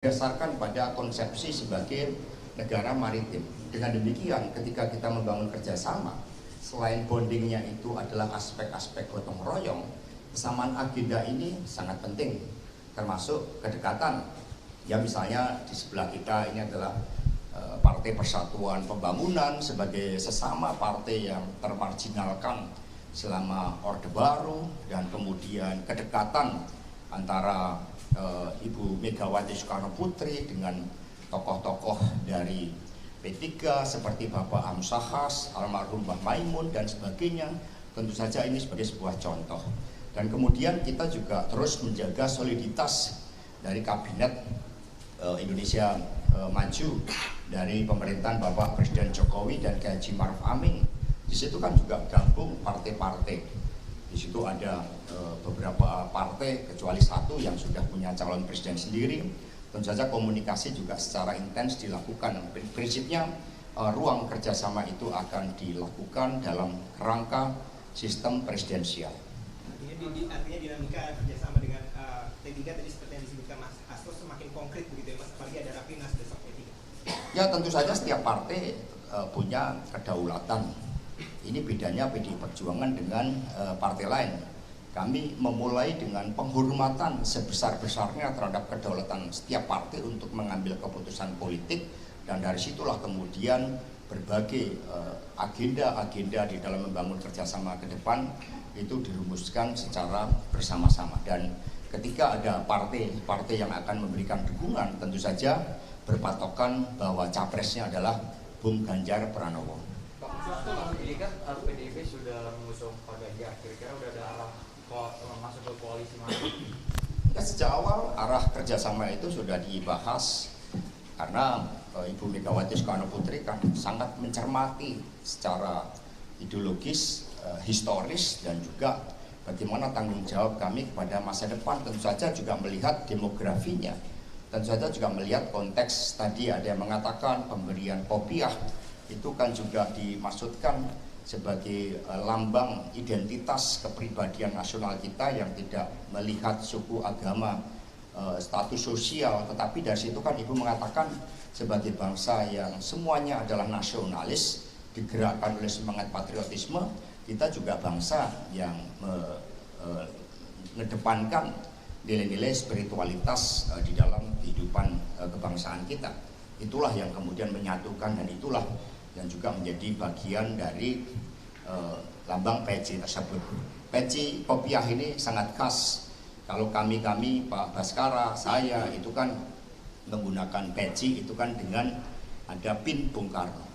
berdasarkan pada konsepsi sebagai negara maritim. Dengan demikian, ketika kita membangun kerjasama, selain bondingnya itu adalah aspek-aspek gotong royong, kesamaan agenda ini sangat penting, termasuk kedekatan. Ya misalnya di sebelah kita ini adalah Partai Persatuan Pembangunan sebagai sesama partai yang termarginalkan selama Orde Baru, dan kemudian kedekatan antara Ibu Megawati Soekarno Putri dengan tokoh-tokoh dari P3 seperti Bapak Amsahas, almarhum Mbah Maimun dan sebagainya. Tentu saja ini sebagai sebuah contoh. Dan kemudian kita juga terus menjaga soliditas dari kabinet Indonesia Maju dari pemerintahan Bapak Presiden Jokowi dan Kiai Haji Ma'ruf Amin. Di situ kan juga gabung partai-partai. Di situ ada beberapa partai kecuali satu yang sudah punya calon presiden sendiri. Tentu saja komunikasi juga secara intens dilakukan. Prinsipnya ruang kerjasama itu akan dilakukan dalam kerangka sistem presidensial. Artinya dinamika kerjasama dengan P3 tadi seperti yang disebutkan Mas Hasto semakin konkret begitu ya Mas, apalagi ada Rapimnas besok P3. Ya tentu saja setiap partai punya kedaulatan. Ini bedanya PDI Perjuangan dengan partai lain. Kami memulai dengan penghormatan sebesar-besarnya terhadap kedaulatan setiap partai untuk mengambil keputusan politik, dan dari situlah kemudian berbagai agenda-agenda di dalam membangun kerjasama ke depan itu dirumuskan secara bersama-sama. Dan ketika ada partai-partai yang akan memberikan dukungan, tentu saja berpatokan bahwa capresnya adalah Bung Ganjar Pranowo. Ini kan PDIP sudah mengusung Pak Ganjar, kira-kira udah ada arah masuk ke koalisi mana? Ya, sejak awal arah kerjasama itu sudah dibahas karena Ibu Megawati Soekarno Putri kan sangat mencermati secara ideologis, historis, dan juga bagaimana tanggung jawab kami kepada masa depan. Tentu saja juga melihat demografinya, tentu saja juga melihat konteks tadi ada yang mengatakan pemberian kopiah itu kan juga dimaksudkan sebagai lambang identitas kepribadian nasional kita yang tidak melihat suku, agama, status sosial. Tetapi dari situ kan Ibu mengatakan sebagai bangsa yang semuanya adalah nasionalis, digerakkan oleh semangat patriotisme, kita juga bangsa yang mengedepankan nilai-nilai spiritualitas di dalam kehidupan kebangsaan kita. Itulah yang kemudian menyatukan, dan itulah yang juga menjadi bagian dari lambang peci tersebut. Peci kopiah ini sangat khas. Kalau kami Pak Baskara, saya itu kan menggunakan peci itu kan dengan ada pin Bung Karno.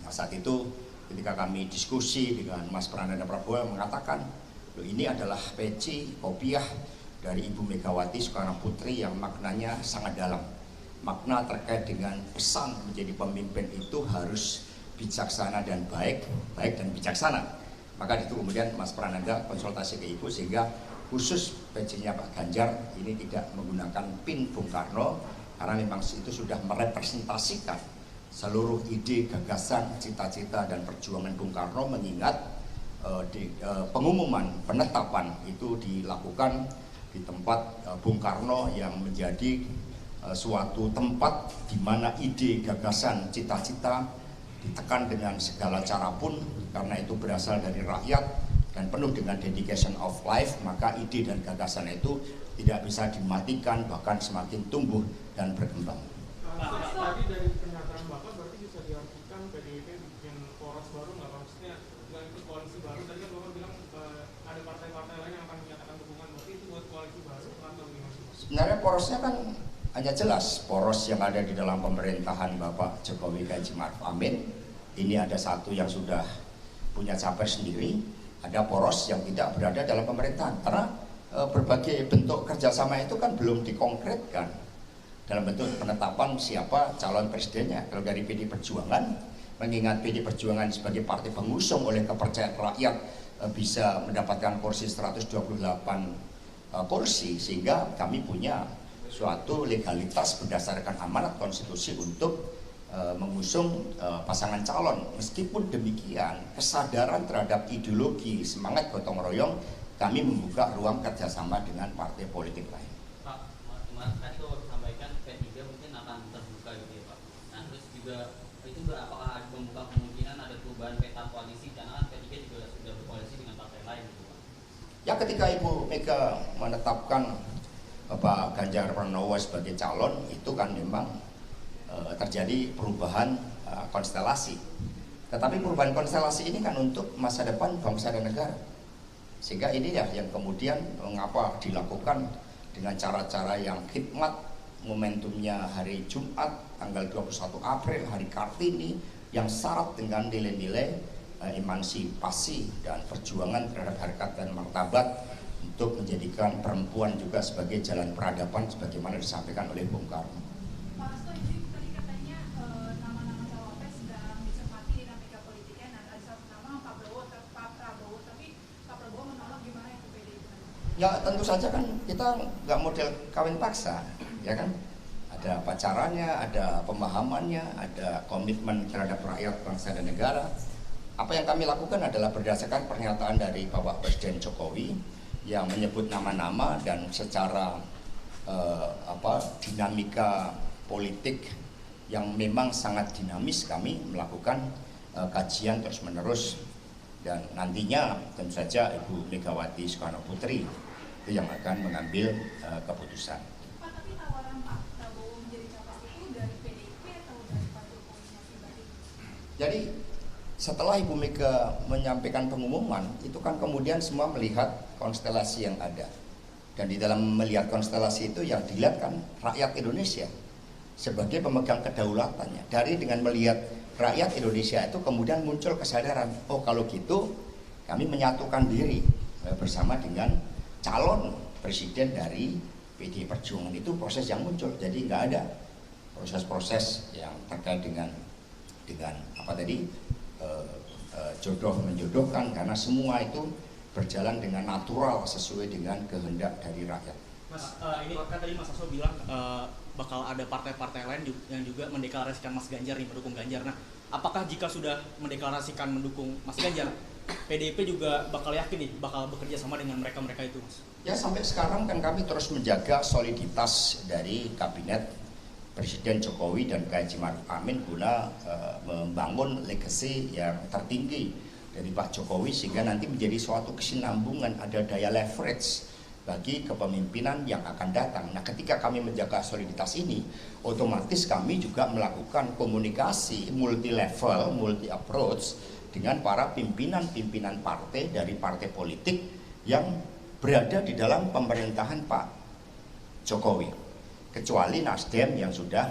Nah, saat itu ketika kami diskusi dengan Mas Prananda Prabowo mengatakan, loh, ini adalah peci kopiah dari Ibu Megawati Soekarno Putri yang maknanya sangat dalam. Makna terkait dengan pesan menjadi pemimpin itu harus bijaksana dan baik dan bijaksana. Maka itu kemudian Mas Prananda konsultasi ke Ibu, sehingga khusus pecinya Pak Ganjar ini tidak menggunakan pin Bung Karno, karena memang itu sudah merepresentasikan seluruh ide, gagasan, cita-cita dan perjuangan Bung Karno, mengingat pengumuman penetapan itu dilakukan di tempat Bung Karno yang menjadi suatu tempat di mana ide, gagasan, cita-cita ditekan dengan segala cara pun, karena itu berasal dari rakyat dan penuh dengan dedication of life. Maka ide dan gagasan itu tidak bisa dimatikan, bahkan semakin tumbuh dan berkembang. Tadi dari pernyataan Bapak berarti bisa diartikan PDIP bikin poros baru nggak? Maksudnya nggak ikut koalisi baru? Tadi kan Bapak bilang ada partai-partai lain yang akan menyatakan dukungan, berarti itu buat koalisi baru atau gimana? Sebenarnya porosnya kan hanya jelas, poros yang ada di dalam pemerintahan Bapak Jokowi Kiai Haji Ma'ruf Amin. Ini ada satu yang sudah punya capres sendiri, ada poros yang tidak berada dalam pemerintahan. Karena berbagai bentuk kerjasama itu kan belum dikonkretkan dalam bentuk penetapan siapa calon presidennya. Kalau dari PDI Perjuangan, mengingat PDI Perjuangan sebagai partai pengusung oleh kepercayaan rakyat bisa mendapatkan kursi 128 kursi, sehingga kami punya suatu legalitas berdasarkan amanat konstitusi untuk mengusung pasangan calon. Meskipun demikian, kesadaran terhadap ideologi, semangat gotong royong, kami membuka ruang kerjasama dengan partai politik lain. Pak, Mas Hasto sampaikan P3 ketika Ibu Mega menetapkan Bapak Ganjar Pranowo sebagai calon, itu kan memang terjadi perubahan konstelasi. Tetapi perubahan konstelasi ini kan untuk masa depan bangsa dan negara. Sehingga ini ya yang kemudian mengapa dilakukan dengan cara-cara yang khidmat, momentumnya hari Jumat tanggal 21 April, hari Kartini, yang syarat dengan nilai-nilai emansipasi dan perjuangan terhadap harkat dan martabat untuk menjadikan perempuan juga sebagai jalan peradaban sebagaimana disampaikan oleh Bung Karno. Pak Hasto, ini tadi katanya nama-nama cawapres sedang dicermati dinamika politiknya. Nah, ada satu nama Pak Prabowo, tapi Pak Prabowo menolak, gimana itu PDIP? Ya tentu saja kan kita nggak model kawin paksa, ya kan? Ada pacarannya, ada pemahamannya, ada komitmen terhadap rakyat, bangsa dan negara. Apa yang kami lakukan adalah berdasarkan pernyataan dari Bapak Presiden Jokowi yang menyebut nama-nama dan secara dinamika politik yang memang sangat dinamis, kami melakukan kajian terus-menerus, dan nantinya tentu saja Ibu Megawati Soekarno Putri itu yang akan mengambil keputusan. Pak, tapi tawaran Pak Prabowo menjadi capres itu dari PDIP atau dari Pak Jokowi pribadi? Jadi setelah Ibu Mega menyampaikan pengumuman, itu kan kemudian semua melihat konstelasi yang ada. Dan di dalam melihat konstelasi itu yang dilihat kan rakyat Indonesia sebagai pemegang kedaulatannya. Dari dengan melihat rakyat Indonesia itu kemudian muncul kesadaran, oh kalau gitu kami menyatukan diri bersama dengan calon presiden dari PDI Perjuangan. Itu proses yang muncul. Jadi nggak ada proses-proses yang terkait dengan apa tadi, jodoh menjodohkan, karena semua itu berjalan dengan natural sesuai dengan kehendak dari rakyat. Mas, ini kan tadi Mas Hasto bilang bakal ada partai-partai lain yang juga mendeklarasikan Mas Ganjar nih, mendukung Ganjar. Nah, apakah jika sudah mendeklarasikan mendukung Mas Ganjar, PDIP juga bakal yakin nih bakal bekerja sama dengan mereka-mereka itu, Mas? Ya, sampai sekarang kan kami terus menjaga soliditas dari kabinet Presiden Jokowi dan Pak Haji Maruf Amin guna membangun legacy yang tertinggi dari Pak Jokowi, sehingga nanti menjadi suatu kesinambungan, ada daya leverage bagi kepemimpinan yang akan datang. Nah, ketika kami menjaga soliditas ini, otomatis kami juga melakukan komunikasi multi level, multi approach dengan para pimpinan-pimpinan partai dari partai politik yang berada di dalam pemerintahan Pak Jokowi, kecuali Nasdem yang sudah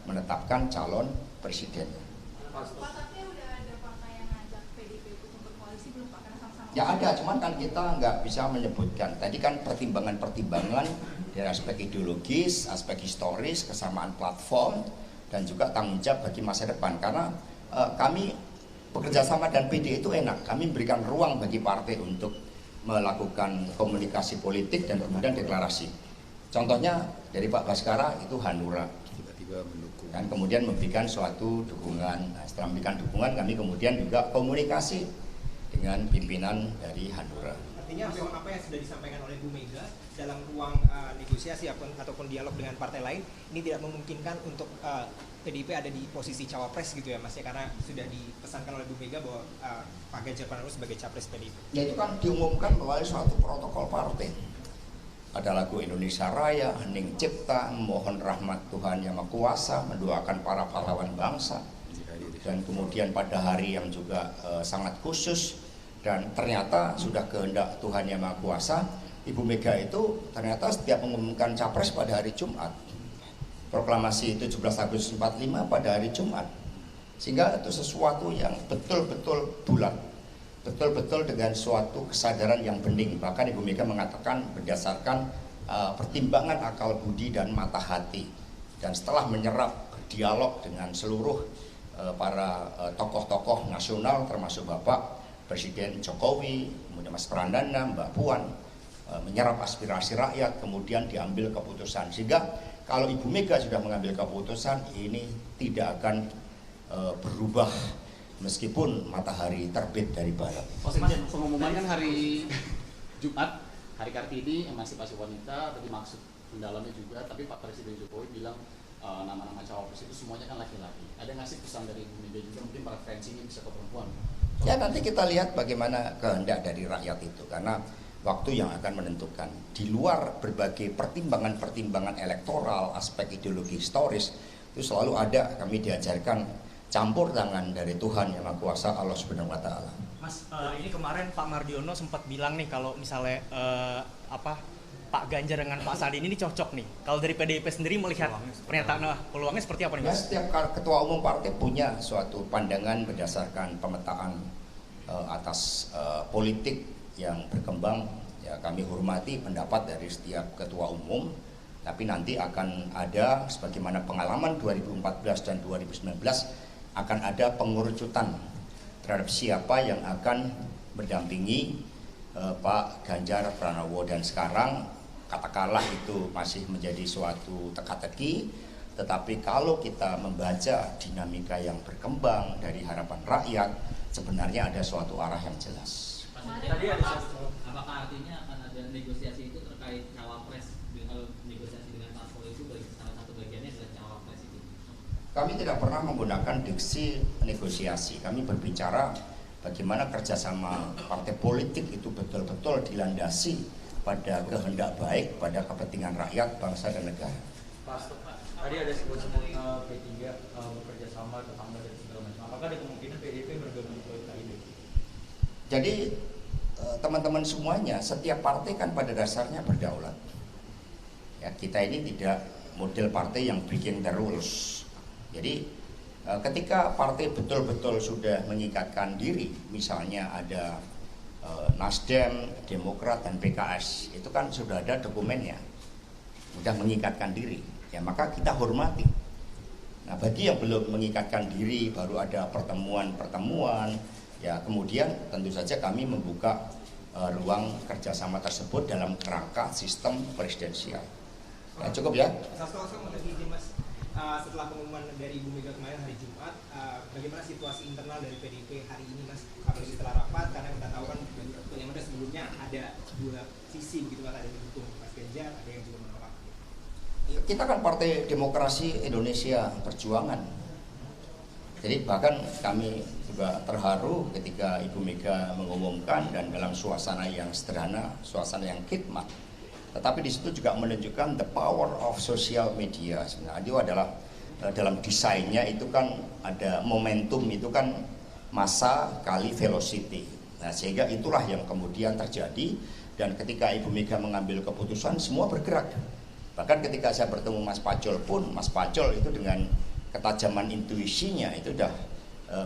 menetapkan calon presidennya. Pak, tapi udah ada partai yang ngajak PDIP untuk berkoalisi belum Pak? Karena sama-sama. Ya ada, cuman kan kita nggak bisa menyebutkan. Tadi kan pertimbangan-pertimbangan dari aspek ideologis, aspek historis, kesamaan platform, dan juga tanggung jawab bagi masa depan. Karena kami bekerja sama dan PD itu enak. Kami memberikan ruang bagi partai untuk melakukan komunikasi politik dan kemudian deklarasi. Contohnya dari Pak Baskara itu Hanura, tiba-tiba mendukung, dan kemudian memberikan suatu dukungan. Nah, setelah memberikan dukungan, kami kemudian juga komunikasi dengan pimpinan dari Hanura. Artinya apa yang sudah disampaikan oleh Bu Mega dalam ruang negosiasi ataupun dialog dengan partai lain ini tidak memungkinkan untuk PDIP ada di posisi cawapres gitu ya Mas ya, karena sudah dipesankan oleh Bu Mega bahwa Pak Ganjar Pranowo sebagai capres PDIP. Ya itu kan diumumkan melalui suatu protokol partai. Ada lagu Indonesia Raya, Hening Cipta, mohon rahmat Tuhan Yang Maha Kuasa, mendoakan para pahlawan bangsa. Dan kemudian pada hari yang juga sangat khusus, dan ternyata sudah kehendak Tuhan Yang Maha Kuasa, Ibu Mega itu ternyata setiap mengumumkan capres pada hari Jumat. Proklamasi 17 Agustus 45 pada hari Jumat. Sehingga itu sesuatu yang betul-betul bulat, betul-betul dengan suatu kesadaran yang bening. Bahkan Ibu Mega mengatakan berdasarkan pertimbangan akal budi dan mata hati. Dan setelah menyerap berdialog dengan seluruh para tokoh-tokoh nasional termasuk Bapak Presiden Jokowi, kemudian Mas Prandana, Mbak Puan, menyerap aspirasi rakyat, kemudian diambil keputusan. Sehingga kalau Ibu Mega sudah mengambil keputusan, ini tidak akan berubah meskipun matahari terbit dari barat. Pengumuman kan hari Jumat, hari Kartini, emansipasi wanita, tadi maksud mendalamnya juga, tapi Pak Presiden Jokowi bilang nama-nama cawapres itu semuanya kan laki-laki. Ada nggak sih pesan dari Ibu Mega juga, mungkin preferensinya bisa ke perempuan? Ya nanti kita lihat bagaimana kehendak dari rakyat itu, karena waktu yang akan menentukan. Di luar berbagai pertimbangan-pertimbangan elektoral, aspek ideologi historis, itu selalu ada, kami diajarkan campur tangan dari Tuhan Yang Maha Kuasa, Allah Subhanahu wa Ta'ala. Mas, ini kemarin Pak Mardiono sempat bilang nih kalau misalnya Pak Ganjar dengan Pak Sandi ini cocok nih. Kalau dari PDIP sendiri melihat pernyataan peluangnya seperti apa nih, Ya, Mas? setiap ketua umum partai punya suatu pandangan berdasarkan pemetaan atas politik yang berkembang. Ya, kami hormati pendapat dari setiap ketua umum, tapi nanti akan ada, sebagaimana pengalaman 2014 dan 2019, akan ada pengerucutan terhadap siapa yang akan mendampingi Pak Ganjar Pranowo. Dan sekarang katakanlah itu masih menjadi suatu teka-teki, tetapi kalau kita membaca dinamika yang berkembang dari harapan rakyat, sebenarnya ada suatu arah yang jelas. Tadi ada Apakah artinya akan ada negosiasi itu terkait cawapres? Kalau negosiasi dengan parpol itu salah satu bagiannya adalah cawapres itu. Kami tidak pernah menggunakan diksi negosiasi. Kami berbicara bagaimana kerjasama partai politik itu betul-betul dilandasi pada kehendak baik, pada kepentingan rakyat, bangsa dan negara. Pak, tadi ada sebut-sebut P3 bekerja sama, tetangga dan segala macam. Apakah ada kemungkinan PDIP bergabung ke KIB? Jadi teman-teman semuanya, setiap partai kan pada dasarnya berdaulat. Ya, kita ini tidak model partai yang breaking the rules. Jadi ketika partai betul-betul sudah mengikatkan diri, misalnya ada Nasdem, Demokrat dan PKS, itu kan sudah ada dokumennya, sudah mengikatkan diri. Ya, maka kita hormati. Nah, bagi yang belum mengikatkan diri, baru ada pertemuan-pertemuan, ya kemudian tentu saja kami membuka ruang kerjasama tersebut dalam kerangka sistem presidensial. Ya, cukup ya. Saya mau tanya Mas, setelah pengumuman dari Ibu Mega kemarin hari Jumat, bagaimana situasi internal dari PDIP hari ini, Mas? Apalagi setelah rapat, karena kita tahu kan yang ada sebelumnya ada dua sisi begitu, ada yang mendukung Mas Ganjar, ada yang juga menolak. Kita kan Partai Demokrasi Indonesia Perjuangan. Jadi bahkan kami juga terharu ketika Ibu Mega mengumumkan, dan dalam suasana yang sederhana, suasana yang khidmat. Tetapi di situ juga menunjukkan the power of social media. Sebenarnya itu adalah dalam desainnya itu kan ada momentum, itu kan massa kali velocity. Nah, sehingga itulah yang kemudian terjadi, dan ketika Ibu Mega mengambil keputusan semua bergerak. Bahkan ketika saya bertemu Mas Pacul pun, Mas Pacul itu dengan ketajaman intuisinya itu sudah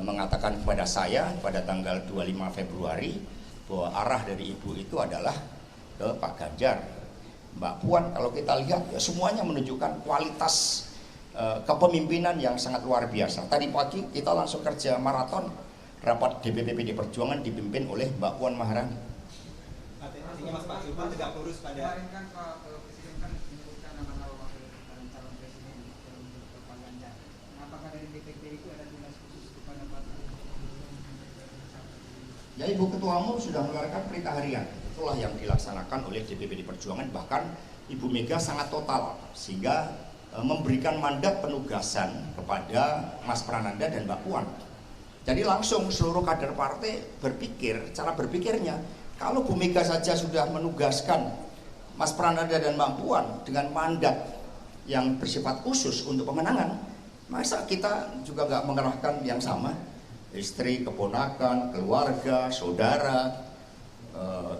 mengatakan kepada saya pada tanggal 25 Februari bahwa arah dari Ibu itu adalah ke Pak Ganjar. Mbak Puan, kalau kita lihat ya semuanya menunjukkan kualitas kepemimpinan yang sangat luar biasa. Tadi pagi kita langsung kerja maraton, rapat DPP PD Perjuangan dipimpin oleh Mbak Puan Maharani. Artinya Mas Pak Zulpan tegak lurus pada. Kemarin kan Pak Presiden kan menyebutkan nama-nama wakil calon presiden untuk Pak Ganjar. Apakah dari DPP itu ada tugas khusus kepada Pak Presiden? Ya, Ibu Ketua Umum sudah mengeluarkan perintah harian. Itulah yang dilaksanakan oleh DPP Perjuangan. Bahkan Ibu Mega sangat total, sehingga memberikan mandat penugasan kepada Mas Prananda dan Mbak Puan. Jadi langsung seluruh kader partai berpikir, cara berpikirnya, kalau Bu Mega saja sudah menugaskan Mas Prananda dan Mbak Puan dengan mandat yang bersifat khusus untuk pemenangan, masa kita juga nggak mengerahkan yang sama? Istri, keponakan, keluarga, saudara,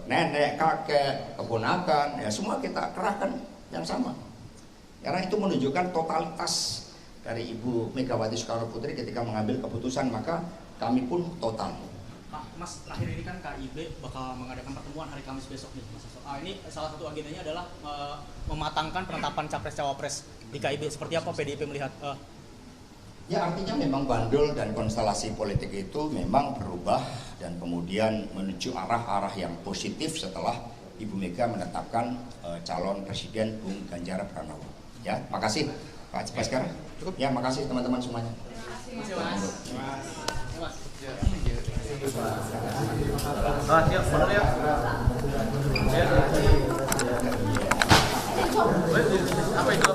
nenek, kakek, keponakan, ya semua kita kerahkan yang sama. Karena itu menunjukkan totalitas dari Ibu Megawati Soekarno Putri ketika mengambil keputusan, maka kami pun total. Mas, terakhir ini kan KIB bakal mengadakan pertemuan hari Kamis besok nih, Mas. Ini salah satu agendanya adalah mematangkan penetapan capres-cawapres di KIB. Seperti apa PDIP melihat? Ya, artinya memang bandul dan konstelasi politik itu memang berubah dan kemudian menuju arah-arah yang positif setelah Ibu Mega menetapkan calon presiden Bung Ganjar Pranowo. Ya, makasih Pak Baskara. Cukup. Ya, makasih teman-teman semuanya. Terima kasih, Mas. Siap, benar ya. Apa itu?